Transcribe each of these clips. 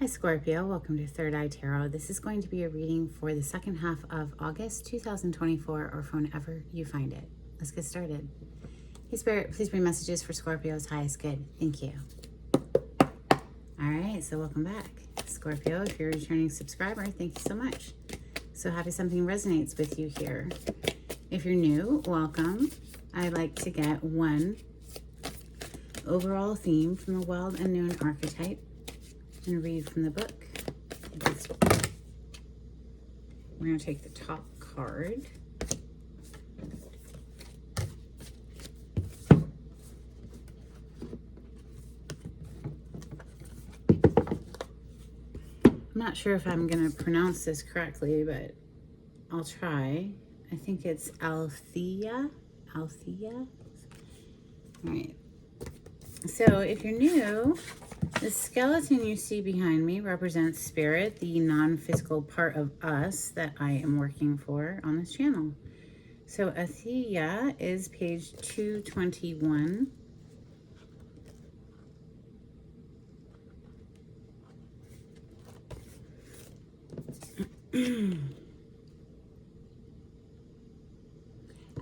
Hi Scorpio, welcome to Third Eye Tarot. This is going to be a reading for the second half of August 2024 or for whenever you find it. Let's get started. Hey Spirit, please bring messages for Scorpio's highest good. Thank you. All right, so welcome back. Scorpio, if you're a returning subscriber, thank you so much. So happy something resonates with you here. If you're new, welcome. I'd like to get one overall theme from the Wild Unknown archetype and read from the book. We're going to take the top card. I'm not sure if I'm going to pronounce this correctly, but I'll try. I think it's Althea. Althea? All right. So if you're new, the skeleton you see behind me represents spirit, the non-physical part of us that I am working for on this channel. So Althea is page 221.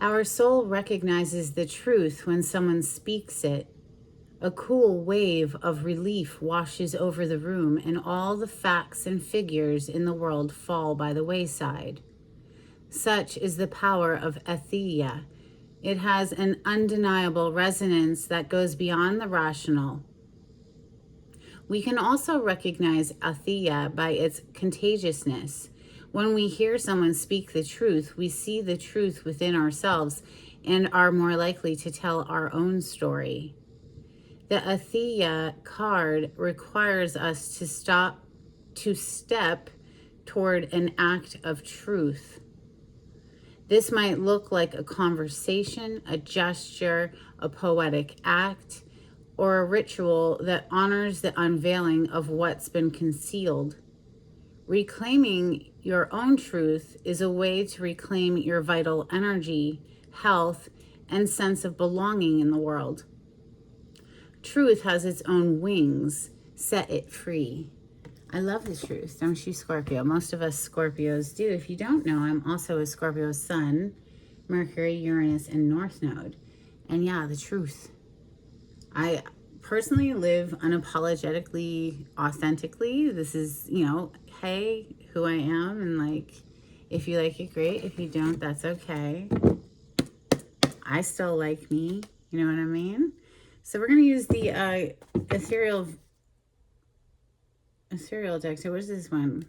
Our soul recognizes the truth when someone speaks it. A cool wave of relief washes over the room, and all the facts and figures in the world fall by the wayside. Such is the power of Althea. It has an undeniable resonance that goes beyond the rational. We can also recognize Althea by its contagiousness. When we hear someone speak the truth, we see the truth within ourselves and are more likely to tell our own story. The Althea card requires us to step toward an act of truth. This might look like a conversation, a gesture, a poetic act, or a ritual that honors the unveiling of what's been concealed. Reclaiming your own truth is a way to reclaim your vital energy, health, and sense of belonging in the world. Truth has its own wings. Set it free. I love the truth, don't you, Scorpio? Most of us Scorpios do. If you don't know, I'm also a Scorpio Sun, Mercury, Uranus, and North Node. And yeah, the truth. I personally live unapologetically, authentically. This is, hey, who I am. And like, if you like it, great. If you don't, that's okay. I still like me. You know what I mean? So we're going to use the ethereal deck. So what is this one?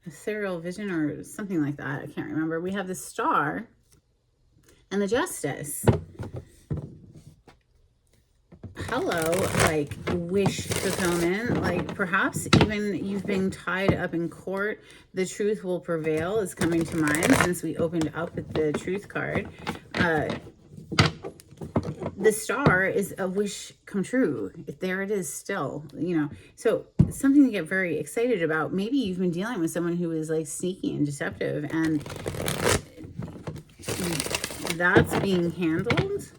Ethereal vision or something like that. I can't remember. We have the star and the justice. Hello, like wish fulfillment. Like perhaps even you've been tied up in court. The truth will prevail is coming to mind since we opened up with the truth card. The star is a wish come true. There it is still, So something to get very excited about. Maybe you've been dealing with someone who is like sneaky and deceptive, and that's being handled.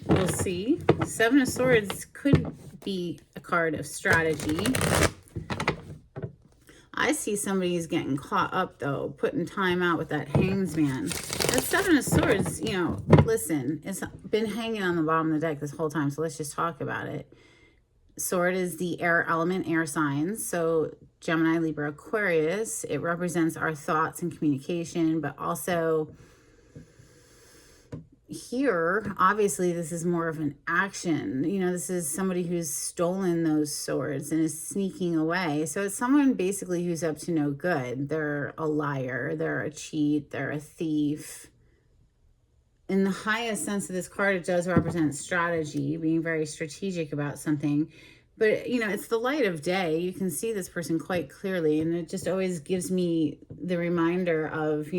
We'll see. Seven of Swords could be a card of strategy. I see somebody's getting caught up, though, putting time out with that Hanged Man. That Seven of Swords, listen, it's been hanging on the bottom of the deck this whole time, so let's just talk about it. Sword is the air element, air signs, so Gemini, Libra, Aquarius. It represents our thoughts and communication, but also here, obviously, this is more of an action. This is somebody who's stolen those swords and is sneaking away. So it's someone basically who's up to no good. They're a liar. They're a cheat. They're a thief. In the highest sense of this card, it does represent strategy, being very strategic about something. But, it's the light of day. You can see this person quite clearly. And it just always gives me the reminder of,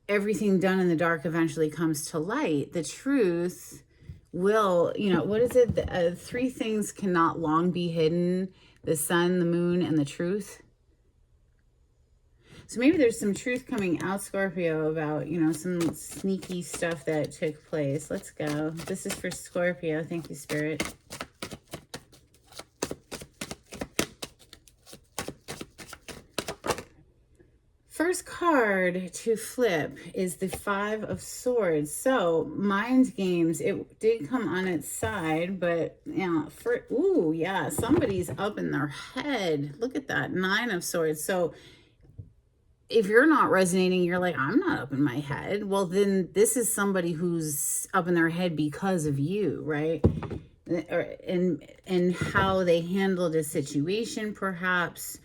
everything done in the dark eventually comes to light. The truth will, what is it? Three things cannot long be hidden: the sun, the moon, and the truth. So maybe there's some truth coming out, Scorpio, about, you know, some sneaky stuff that took place. Let's go. This is for Scorpio. Thank you, Spirit. First card to flip is the Five of Swords. So, mind games, it did come on its side, but, you know, ooh, yeah, somebody's up in their head. Look at that, Nine of Swords. So, if you're not resonating, you're like, I'm not up in my head. Well, then this is somebody who's up in their head because of you, right? And how they handled a situation, perhaps.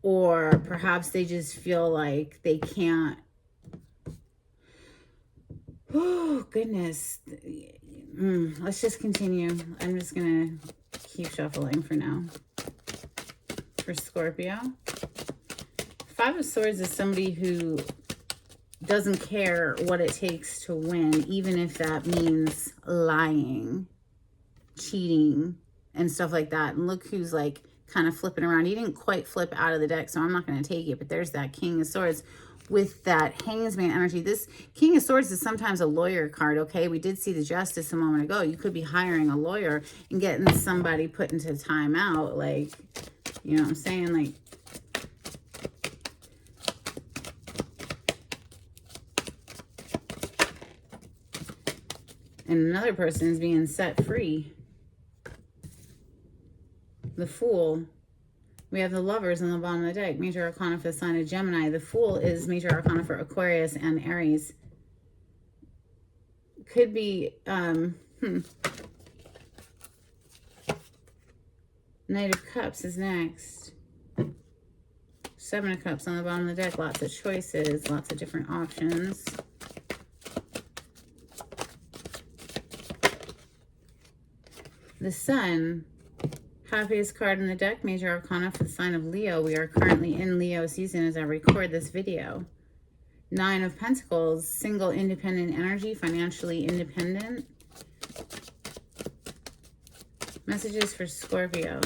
Or perhaps they just feel like they can't. Oh, goodness. Let's just continue. I'm just going to keep shuffling for now. For Scorpio. Five of Swords is somebody who doesn't care what it takes to win, even if that means lying, cheating, and stuff like that. And look who's like kind of flipping around. He didn't quite flip out of the deck, so I'm not going to take it. But there's that King of Swords with that Hangsman energy. This King of Swords is sometimes a lawyer card, okay? We did see the Justice a moment ago. You could be hiring a lawyer and getting somebody put into timeout. Like, you know what I'm saying? Like, and another person is being set free. The Fool. We have the Lovers on the bottom of the deck. Major Arcana for the sign of Gemini. The Fool is Major Arcana for Aquarius and Aries. Could be, Knight of Cups is next. Seven of Cups on the bottom of the deck. Lots of choices, lots of different options. The Sun. Happiest card in the deck, Major Arcana for the sign of Leo. We are currently in Leo season as I record this video. Nine of Pentacles, single independent energy, financially independent. Messages for Scorpio.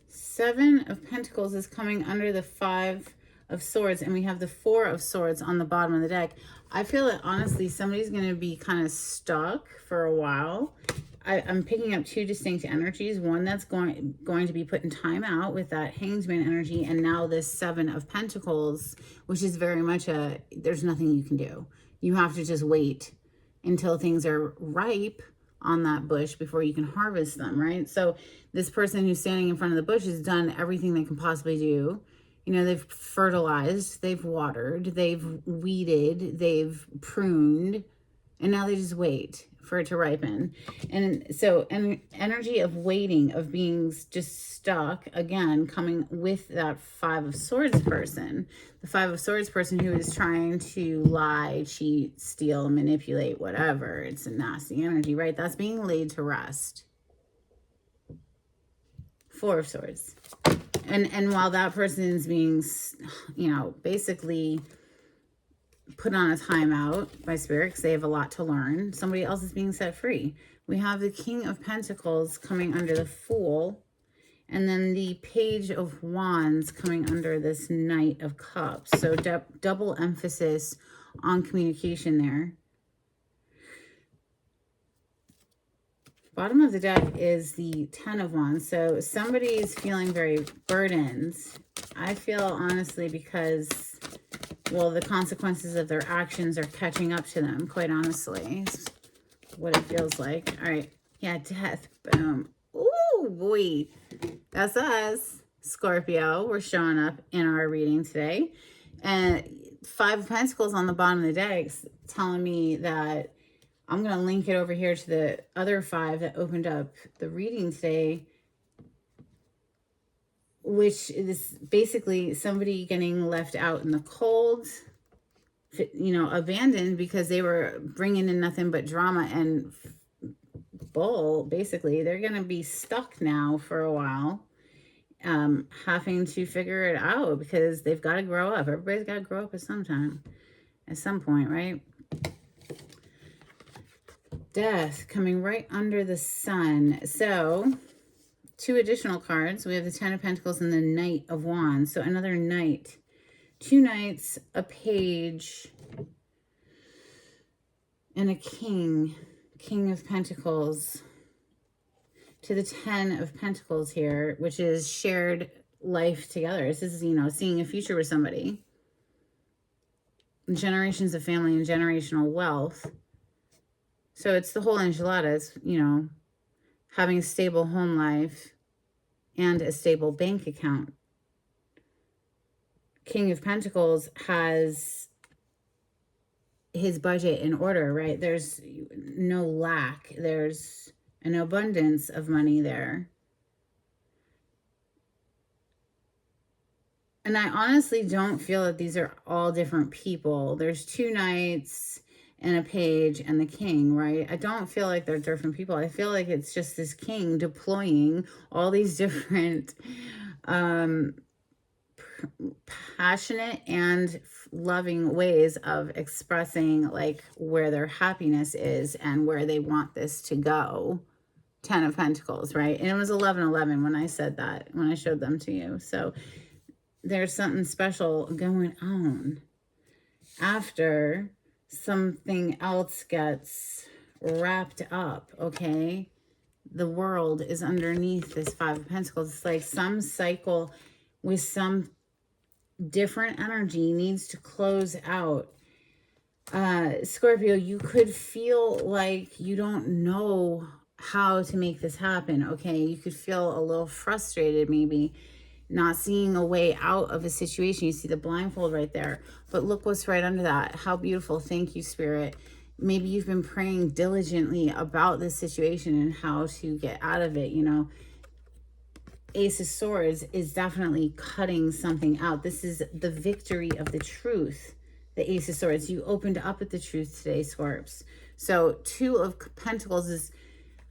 Seven of Pentacles is coming under the Five of Swords, and we have the Four of Swords on the bottom of the deck. I feel that honestly somebody's going to be kind of stuck for a while. I'm picking up two distinct energies. One that's going to be put in timeout with that Hangsman energy, and now this Seven of Pentacles, which is very much there's nothing you can do. You have to just wait until things are ripe on that bush before you can harvest them, right? So this person who's standing in front of the bush has done everything they can possibly do. You know, they've fertilized, they've watered, they've weeded, they've pruned, and now they just wait for it to ripen. And so an energy of waiting, of being just stuck, again, coming with that Five of Swords person. The Five of Swords person who is trying to lie, cheat, steal, manipulate, whatever. It's a nasty energy, right? That's being laid to rest. Four of Swords. And while that person is being, you know, basically put on a timeout by Spirit because they have a lot to learn, somebody else is being set free. We have the King of Pentacles coming under the Fool, and then the Page of Wands coming under this Knight of Cups. So double emphasis on communication there. Bottom of the deck is the Ten of Wands. So somebody's feeling very burdened. I feel honestly because, well, the consequences of their actions are catching up to them, quite honestly. It's what it feels like. All right. Yeah, Death. Boom. Ooh, boy. That's us, Scorpio. We're showing up in our reading today. And Five of Pentacles on the bottom of the deck telling me that I'm going to link it over here to the other five that opened up the reading today, which is basically somebody getting left out in the cold, you know, abandoned because they were bringing in nothing but drama and bull. Basically, they're going to be stuck now for a while, having to figure it out because they've got to grow up. Everybody's got to grow up at some point, right? Death coming right under the sun. So 2 additional cards. We have the 10 of Pentacles and the Knight of Wands. So another knight. 2 knights, a page, and a king. King of Pentacles. To the 10 of Pentacles here, which is shared life together. This is, you know, seeing a future with somebody. Generations of family and generational wealth. So it's the whole enchilada. It's, you know, having a stable home life and a stable bank account. King of Pentacles has his budget in order, right? There's no lack. There's an abundance of money there. And I honestly don't feel that these are all different people. There's 2 knights and a page and the king, right? I don't feel like they're different people. I feel like it's just this king deploying all these different passionate and loving ways of expressing like where their happiness is and where they want this to go. 10 of Pentacles, right? And it was 11-11 when I said that, when I showed them to you. So there's something special going on after something else gets wrapped up, okay? The world is underneath this 5 of Pentacles. It's like some cycle with some different energy needs to close out. Scorpio, you could feel like you don't know how to make this happen, okay? You could feel a little frustrated, maybe not seeing a way out of a situation. You see the blindfold right there, but look what's right under that. How beautiful. Thank you, Spirit. Maybe you've been praying diligently about this situation and how to get out of it. You know, Ace of Swords is definitely cutting something out. This is the victory of the truth. The Ace of Swords. You opened up with the truth today, Scorps. So 2 of Pentacles is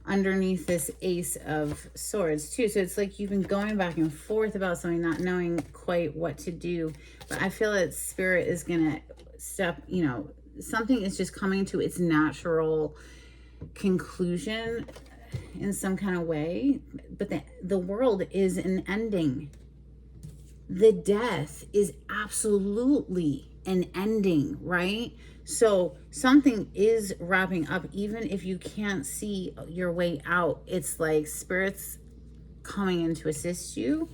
underneath this Ace of Swords too. So it's like you've been going back and forth about something, not knowing quite what to do. But I feel that Spirit is going to step, you know, something is just coming to its natural conclusion in some kind of way. But the world is an ending. The death is absolutely an ending, right? So something is wrapping up, even if you can't see your way out. It's like Spirit's coming in to assist you.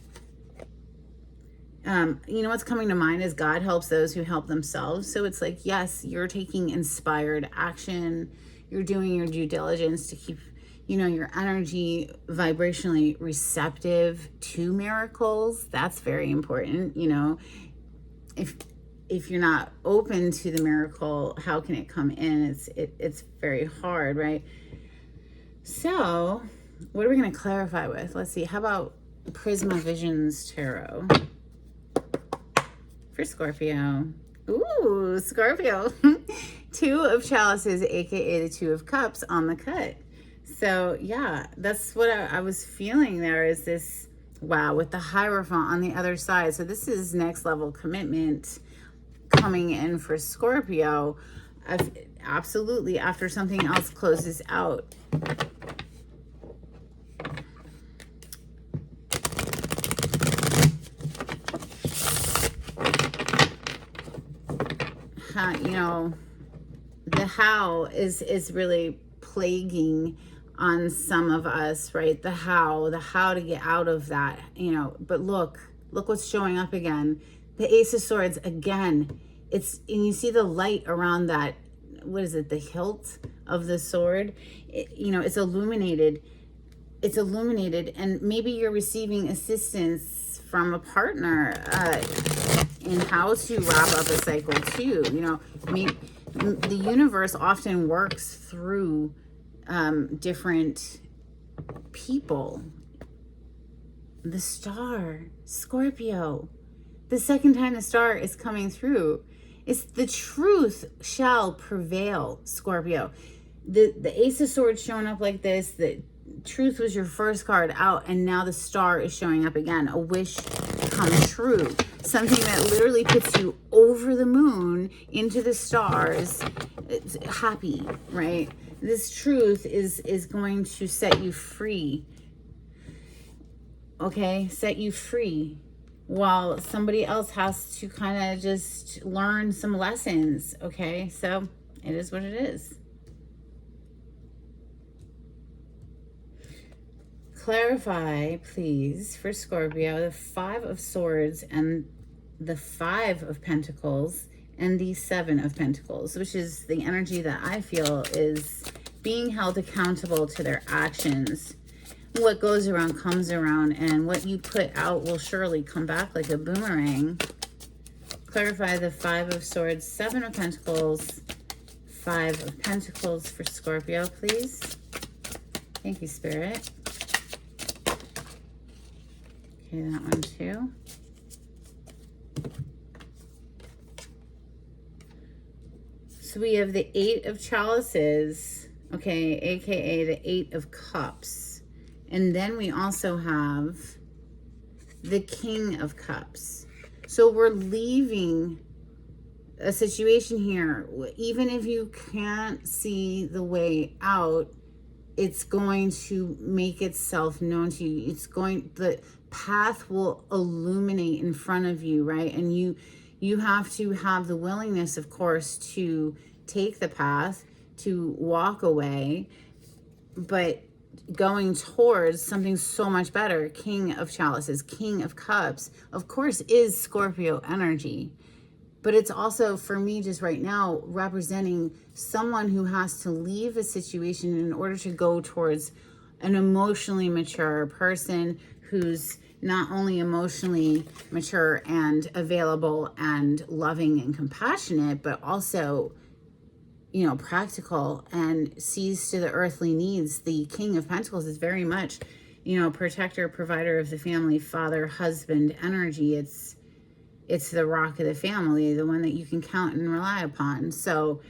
You know what's coming to mind is God helps those who help themselves. So it's like, yes, you're taking inspired action. You're doing your due diligence to keep, you know, your energy vibrationally receptive to miracles. That's very important. You know, if you're not open to the miracle, how can it come in? It's very hard, right? So what are we going to clarify with? Let's see. How about Prisma Visions Tarot for Scorpio? Ooh, Scorpio. 2 of Chalices, aka the 2 of Cups on the cut. So yeah, that's what I was feeling there, is this, wow, with the Hierophant on the other side. So this is next level commitment coming in for Scorpio. Absolutely, after something else closes out. You know, the how is really plaguing on some of us, right? The how to get out of that, you know. But look what's showing up again. The Ace of Swords again. And you see the light around that, what is it, the hilt of the sword? You know, it's illuminated. It's illuminated, and maybe you're receiving assistance from a partner in how to wrap up a cycle too. You know, the universe often works through different people. The star, Scorpio. The second time the star is coming through. It's the truth shall prevail, Scorpio. The Ace of Swords showing up like this. The truth was your first card out, and now the star is showing up again. A wish come true. Something that literally puts you over the moon, into the stars. It's happy, right? This truth is going to set you free. Okay, set you free, while somebody else has to kind of just learn some lessons. Okay, so it is what it is. Clarify, please, for Scorpio, the Five of Swords and the Five of Pentacles and the Seven of Pentacles, which is the energy that I feel is being held accountable to their actions. What goes around comes around, and what you put out will surely come back like a boomerang. Clarify the Five of Swords, Seven of Pentacles, Five of Pentacles for Scorpio, please. Thank you, Spirit. Okay, that one too. So we have the Eight of Chalices, okay, aka the Eight of Cups. And then we also have the King of Cups. So we're leaving a situation here. Even if you can't see the way out, it's going to make itself known to you. The path will illuminate in front of you, right? And you have to have the willingness, of course, to take the path, to walk away, but going towards something so much better. King of Chalices, King of Cups, of course, is Scorpio energy. But it's also, for me, just right now, representing someone who has to leave a situation in order to go towards an emotionally mature person who's not only emotionally mature and available and loving and compassionate, but also, you know, practical and sees to the earthly needs. The King of Pentacles is very much, you know, protector, provider of the family, father, husband energy. It's the rock of the family, the one that you can count and rely upon. So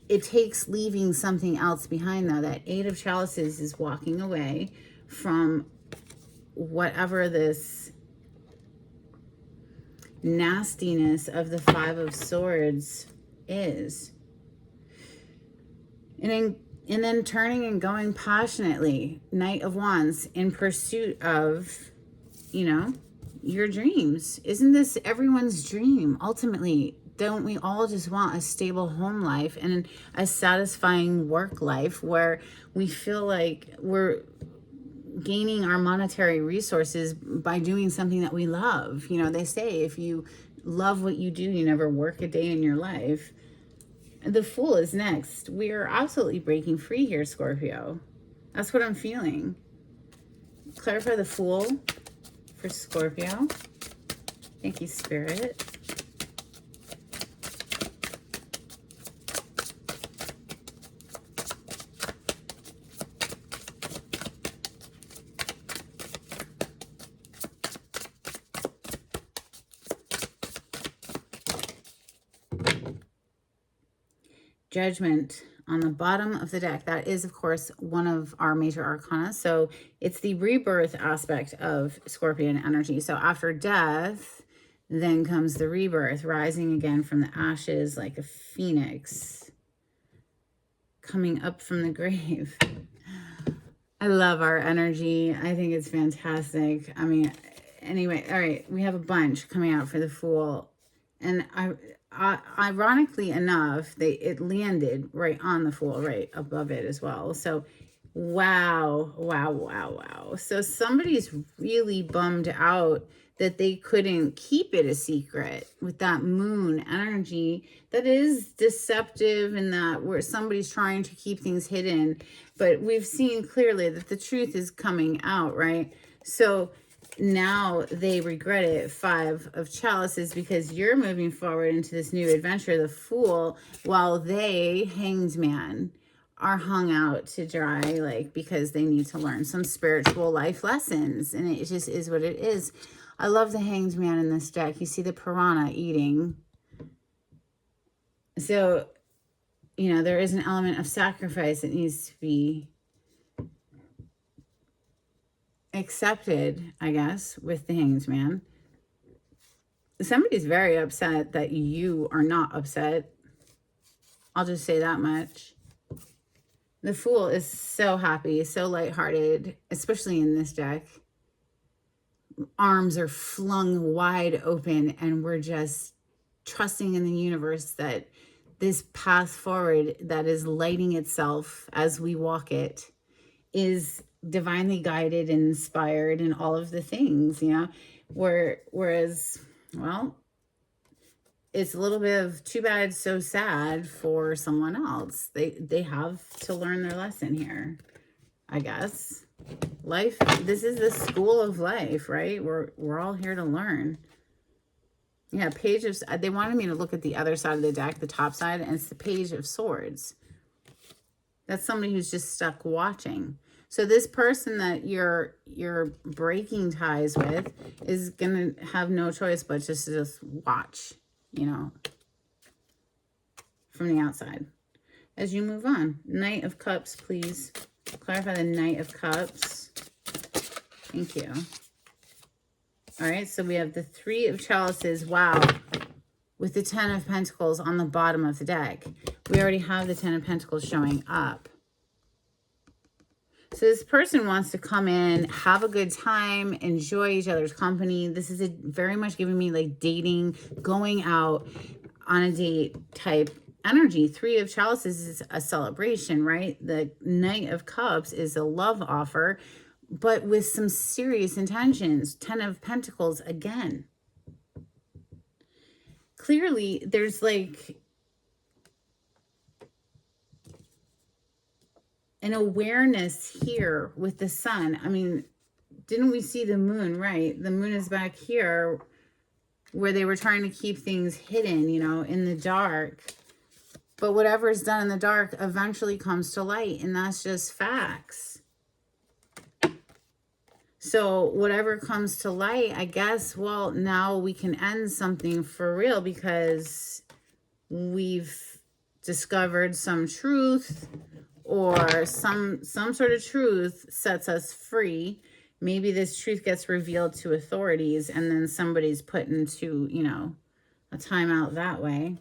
it takes leaving something else behind, though. That Eight of Chalices is walking away from whatever this nastiness of the Five of Swords is. And then turning and going passionately, Knight of Wands, in pursuit of, you know, your dreams. Isn't this everyone's dream? Ultimately, don't we all just want a stable home life and a satisfying work life where we feel like we're gaining our monetary resources by doing something that we love? You know, they say if you love what you do, you never work a day in your life. The Fool is next. We are absolutely breaking free here, Scorpio. That's what I'm feeling. Clarify the Fool for Scorpio. Thank you, Spirit. Judgment on the bottom of the deck. That is, of course, one of our major arcana. So it's the rebirth aspect of Scorpion energy. So after death, then comes the rebirth, rising again from the ashes like a phoenix, coming up from the grave. I love our energy. I think it's fantastic. I mean, anyway, all right, we have a bunch coming out for the Fool. And ironically enough, it landed right on the Fool, right above it as well. So wow. So somebody's really bummed out that they couldn't keep it a secret with that Moon energy that is deceptive, and that where somebody's trying to keep things hidden. But we've seen clearly that the truth is coming out, right? So now they regret it. Five of Chalices, because you're moving forward into this new adventure, the Fool, while they, Hanged Man, are hung out to dry, like, because they need to learn some spiritual life lessons. And it just is what it is. I love the Hanged Man in this deck. You see the piranha eating. So, you know, there is an element of sacrifice that needs to be accepted, I guess, with the Hanged Man. Somebody's very upset that you are not upset. I'll just say that much. The Fool is so happy, so lighthearted, especially in this deck. Arms are flung wide open, and we're just trusting in the universe that this path forward that is lighting itself as we walk it is divinely guided and inspired and all of the things, you know. Whereas, well, it's a little bit of too bad, so sad for someone else. They have to learn their lesson here, I guess. Life, this is the school of life, right? We're all here to learn. Yeah, Page of, they wanted me to look at the other side of the deck, the top side, and it's the Page of Swords. That's somebody who's just stuck watching. So this person that you're breaking ties with is going to have no choice but just to watch, you know, from the outside. As you move on, Knight of Cups, please. Clarify the Knight of Cups. Thank you. All right, so we have the Three of Chalices. Wow. With the Ten of Pentacles on the bottom of the deck. We already have the Ten of Pentacles showing up. So this person wants to come in, have a good time, enjoy each other's company. This is very much giving me like dating, going out on a date type energy. Three of Chalices is a celebration, right? The Knight of Cups is a love offer, but with some serious intentions. Ten of Pentacles again. Clearly, there's like an awareness here with the sun. I mean, didn't we see the moon, right? The moon is back here where they were trying to keep things hidden, you know, in the dark. But whatever is done in the dark eventually comes to light, and that's just facts. So whatever comes to light, I guess, well, now we can end something for real because we've discovered some truth, or some sort of truth sets us free. Maybe this truth gets revealed to authorities and then somebody's put into, you know, a timeout that way.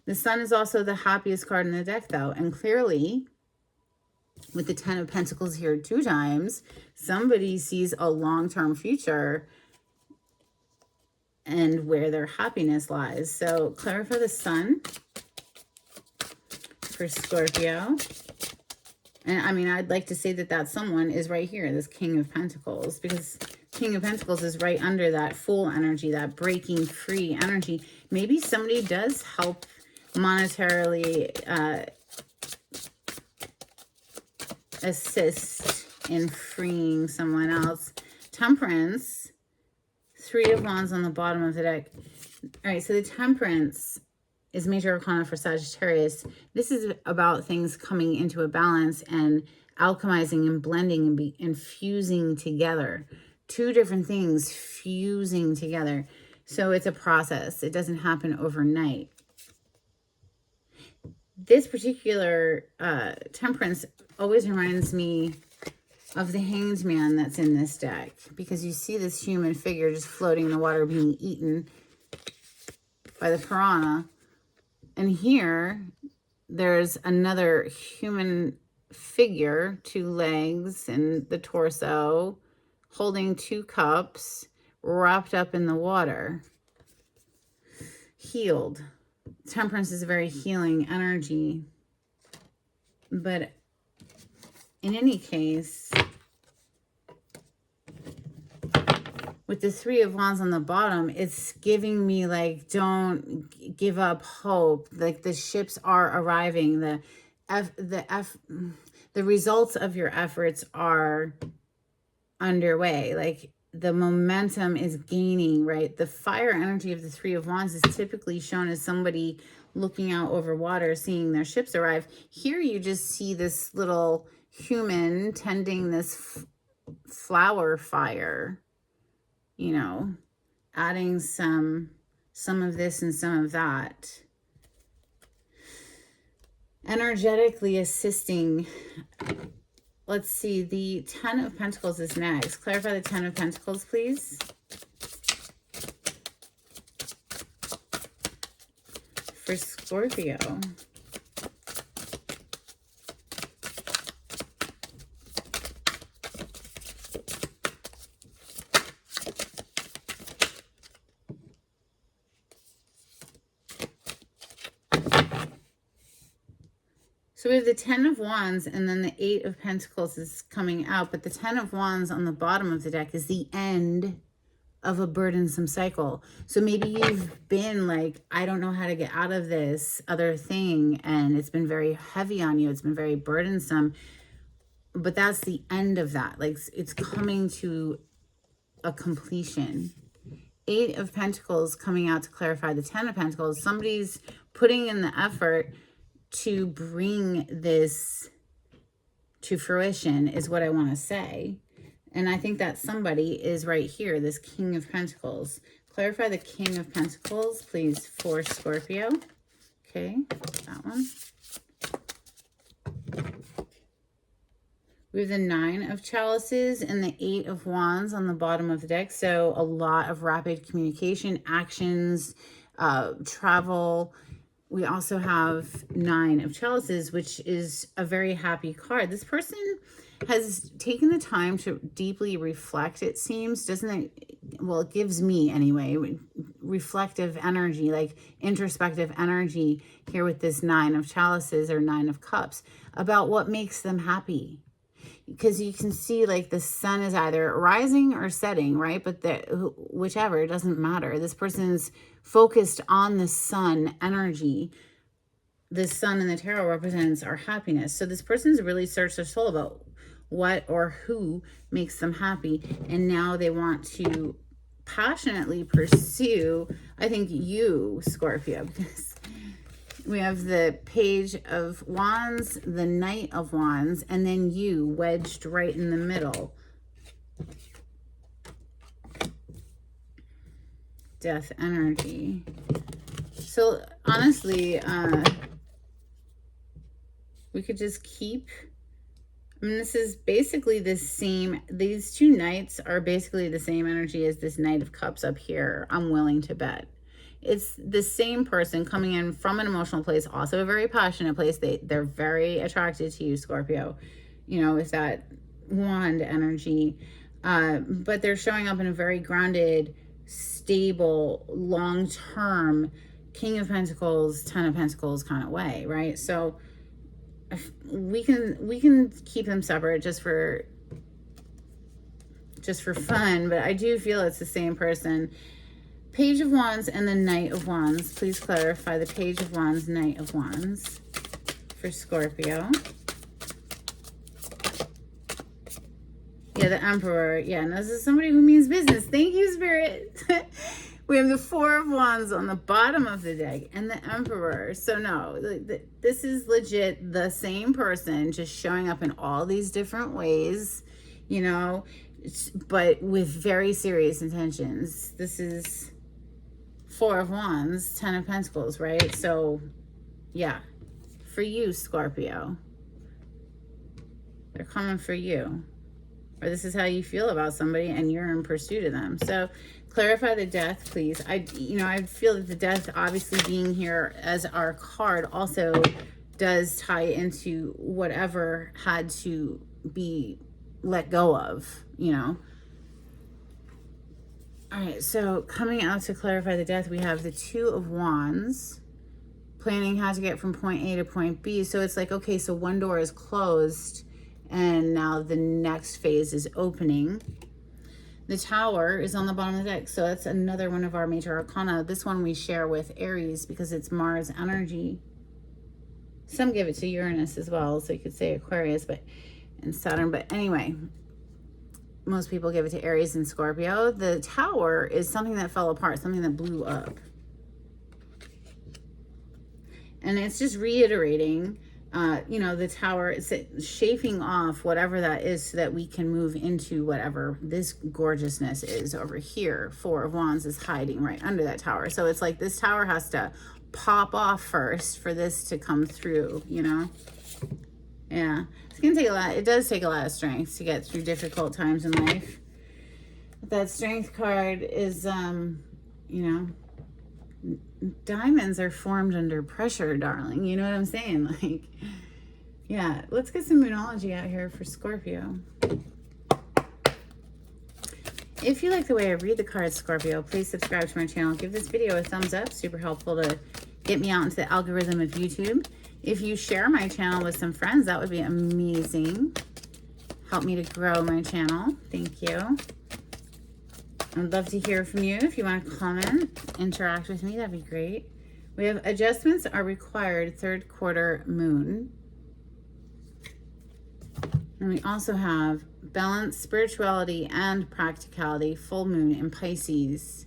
The Sun is also the happiest card in the deck, though. And clearly, with the Ten of Pentacles here 2 times, somebody sees a long-term future and where their happiness lies. So clarify the Sun for Scorpio. And I mean, I'd like to say that that someone is right here, this King of Pentacles, because King of Pentacles is right under that Fool energy, that breaking free energy. Maybe somebody does help monetarily assist in freeing someone else. Temperance, Three of Wands on the bottom of the deck. All right, so the Temperance is major arcana for Sagittarius. This is about things coming into a balance and alchemizing and blending and infusing together. 2 different things fusing together. So it's a process. It doesn't happen overnight. This particular Temperance always reminds me of the Hanged Man that's in this deck, because you see this human figure just floating in the water being eaten by the piranha. And here, there's another human figure, 2 legs and the torso, holding 2 cups, wrapped up in the water. Healed. Temperance is a very healing energy. But in any case, with the Three of Wands on the bottom, it's giving me like, don't give up hope. Like the ships are arriving. The results of your efforts are underway. Like the momentum is gaining, right? The fire energy of the Three of Wands is typically shown as somebody looking out over water, seeing their ships arrive. Here you just see this little human tending this flower fire, you know, adding some of this and some of that. Energetically assisting. Let's see, the Ten of Pentacles is next. Clarify the Ten of Pentacles, please. for Scorpio. So we have the 10 of Wands, and then the 8 of Pentacles is coming out. But the 10 of Wands on the bottom of the deck is the end of a burdensome cycle. So maybe you've been like, I don't know how to get out of this other thing, and it's been very heavy on you. It's been very burdensome. But that's the end of that. Like, it's coming to a completion. 8 of Pentacles coming out to clarify the 10 of Pentacles. Somebody's putting in the effort to bring this to fruition is what I want to say. And I think that somebody is right here, this King of Pentacles. Clarify the King of Pentacles, please, for Scorpio. Okay, that one. We have the 9 of Chalices and the 8 of Wands on the bottom of the deck. So a lot of rapid communication, actions, travel. We also have 9 of Chalices, which is a very happy card. This person has taken the time to deeply reflect, it seems, doesn't it? Well, it gives me anyway, reflective energy, like introspective energy here with this 9 of Chalices or 9 of Cups about what makes them happy. Because you can see like the sun is either rising or setting, right? But whichever, it doesn't matter. This person's focused on the sun energy. The sun in the tarot represents our happiness. So this person's really searched their soul about what or who makes them happy. And now they want to passionately pursue, I think, you, Scorpio, because we have the Page of Wands, the Knight of Wands, and then you wedged right in the middle. Death energy. So honestly, we could just keep, I mean, this is basically the same, these two knights are basically the same energy as this Knight of Cups up here, I'm willing to bet. It's the same person coming in from an emotional place, also a very passionate place. They're very attracted to you, Scorpio, you know, with that wand energy. But they're showing up in a very grounded, stable, long-term King of Pentacles, 10 of Pentacles kind of way, right? So we can keep them separate just for fun, but I do feel it's the same person. Page of Wands and the Knight of Wands. Please clarify the Page of Wands, Knight of Wands for Scorpio. Yeah, the Emperor. Yeah, and this is somebody who means business. Thank you, Spirit. We have the 4 of Wands on the bottom of the deck and the Emperor. So no, this is legit the same person just showing up in all these different ways, you know, but with very serious intentions. This is 4 of Wands, 10 of Pentacles, right? So yeah, for you, Scorpio, they're coming for you. Or this is how you feel about somebody and you're in pursuit of them. So clarify the Death, please. I feel that the Death obviously being here as our card also does tie into whatever had to be let go of, you know. All right, so coming out to clarify the Death, we have the 2 of Wands, planning how to get from point A to point B. So it's like, okay, so one door is closed and now the next phase is opening. The Tower is on the bottom of the deck, so that's another one of our major arcana. This one we share with Aries because it's Mars energy. Some give it to Uranus as well, so you could say Aquarius, and Saturn. But anyway, most people give it to Aries and Scorpio. The Tower is something that fell apart, something that blew up. And it's just reiterating, you know, the Tower is shaping off whatever that is so that we can move into whatever this gorgeousness is over here. 4 of Wands is hiding right under that Tower. So it's like this Tower has to pop off first for this to come through, you know? Yeah, it's gonna take a lot. It does take a lot of strength to get through difficult times in life. But that Strength card is, you know, Diamonds are formed under pressure, darling. You know what I'm saying? Like, yeah, let's get some Moonology out here for Scorpio. If you like the way I read the cards, Scorpio, please subscribe to my channel. Give this video a thumbs up. Super helpful to get me out into the algorithm of YouTube. If you share my channel with some friends, that would be amazing. Help me to grow my channel. Thank you. I'd love to hear from you. If you want to comment, interact with me, that'd be great. We have adjustments are required, third quarter moon. And we also have balance, spirituality, and practicality, full moon in Pisces.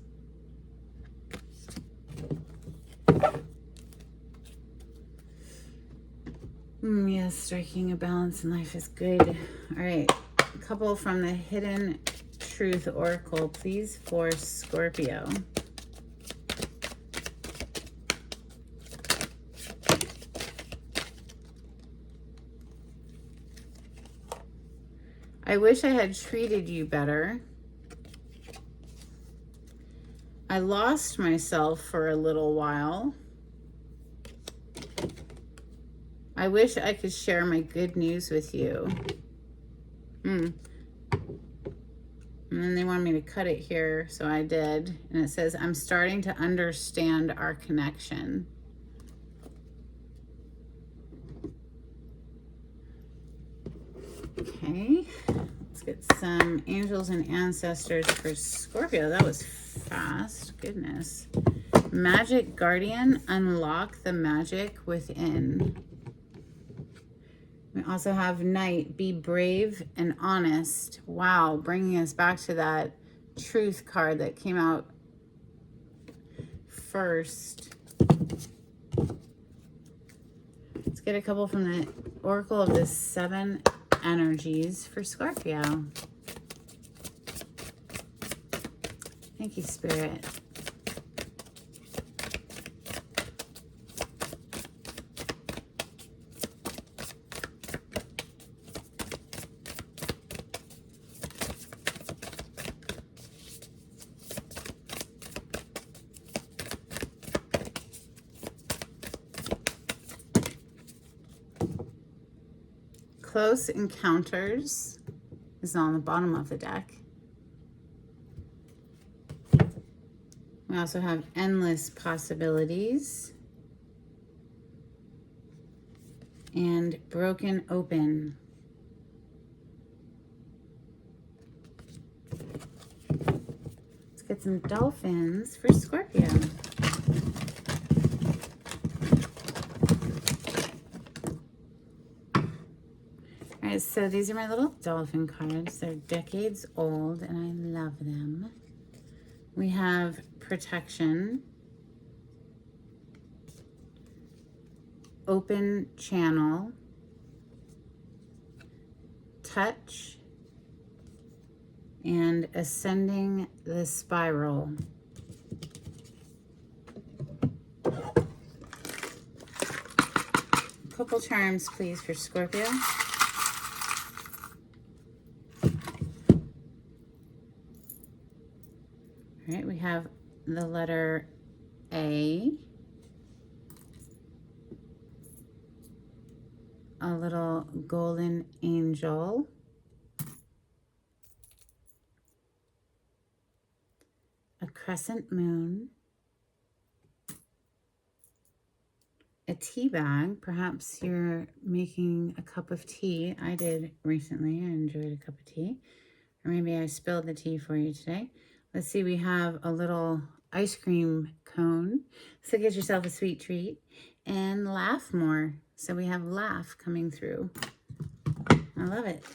Yes, striking a balance in life is good. All right, a couple from the Hidden Truth Oracle, please, for Scorpio. I wish I had treated you better. I lost myself for a little while. I wish I could share my good news with you. And then they wanted me to cut it here, so I did. And it says, I'm starting to understand our connection. Okay, let's get some angels and ancestors for Scorpio. That was fast, goodness. Magic Guardian, unlock the magic within. We also have Knight, be brave and honest. Wow, bringing us back to that truth card that came out first. Let's get a couple from the Oracle of the Seven Energies for Scorpio. Thank you, Spirit. Close Encounters is on the bottom of the deck. We also have Endless Possibilities and Broken Open. Let's get some dolphins for Scorpio. So these are my little dolphin cards. They're decades old and I love them. We have Protection, Open Channel, Touch, and Ascending the Spiral. Couple charms, please, for Scorpio. All right, we have the letter A, a little golden angel, a crescent moon, a tea bag. Perhaps you're making a cup of tea. I did recently. I enjoyed a cup of tea. Or maybe I spilled the tea for you today. Let's see, we have a little ice cream cone. So get yourself a sweet treat. And laugh more. So we have laugh coming through. I love it.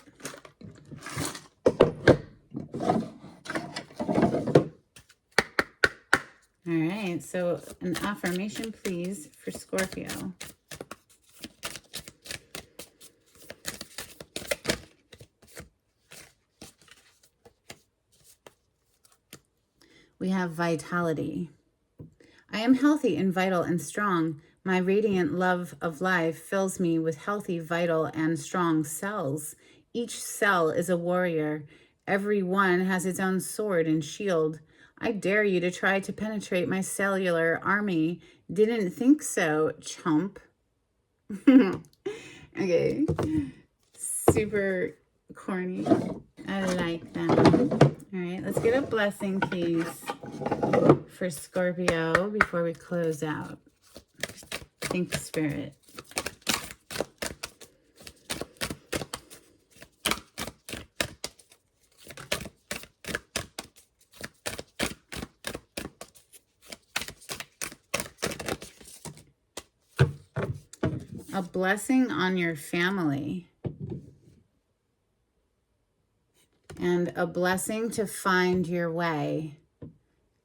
All right, so an affirmation, please, for Scorpio. We have vitality. I am healthy and vital and strong. My radiant love of life fills me with healthy, vital, and strong cells. Each cell is a warrior. Every one has its own sword and shield. I dare you to try to penetrate my cellular army. Didn't think so, chump. Okay. Super corny. I like that. All right, let's get a blessing, please, for Scorpio before we close out. Thank the Spirit. A blessing on your family. And a blessing to find your way.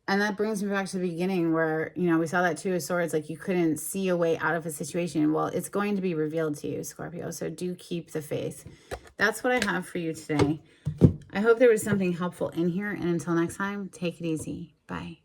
And that brings me back to the beginning where, you know, we saw that Two of Swords, like you couldn't see a way out of a situation. Well, it's going to be revealed to you, Scorpio. So do keep the faith. That's what I have for you today. I hope there was something helpful in here. And until next time, take it easy. Bye.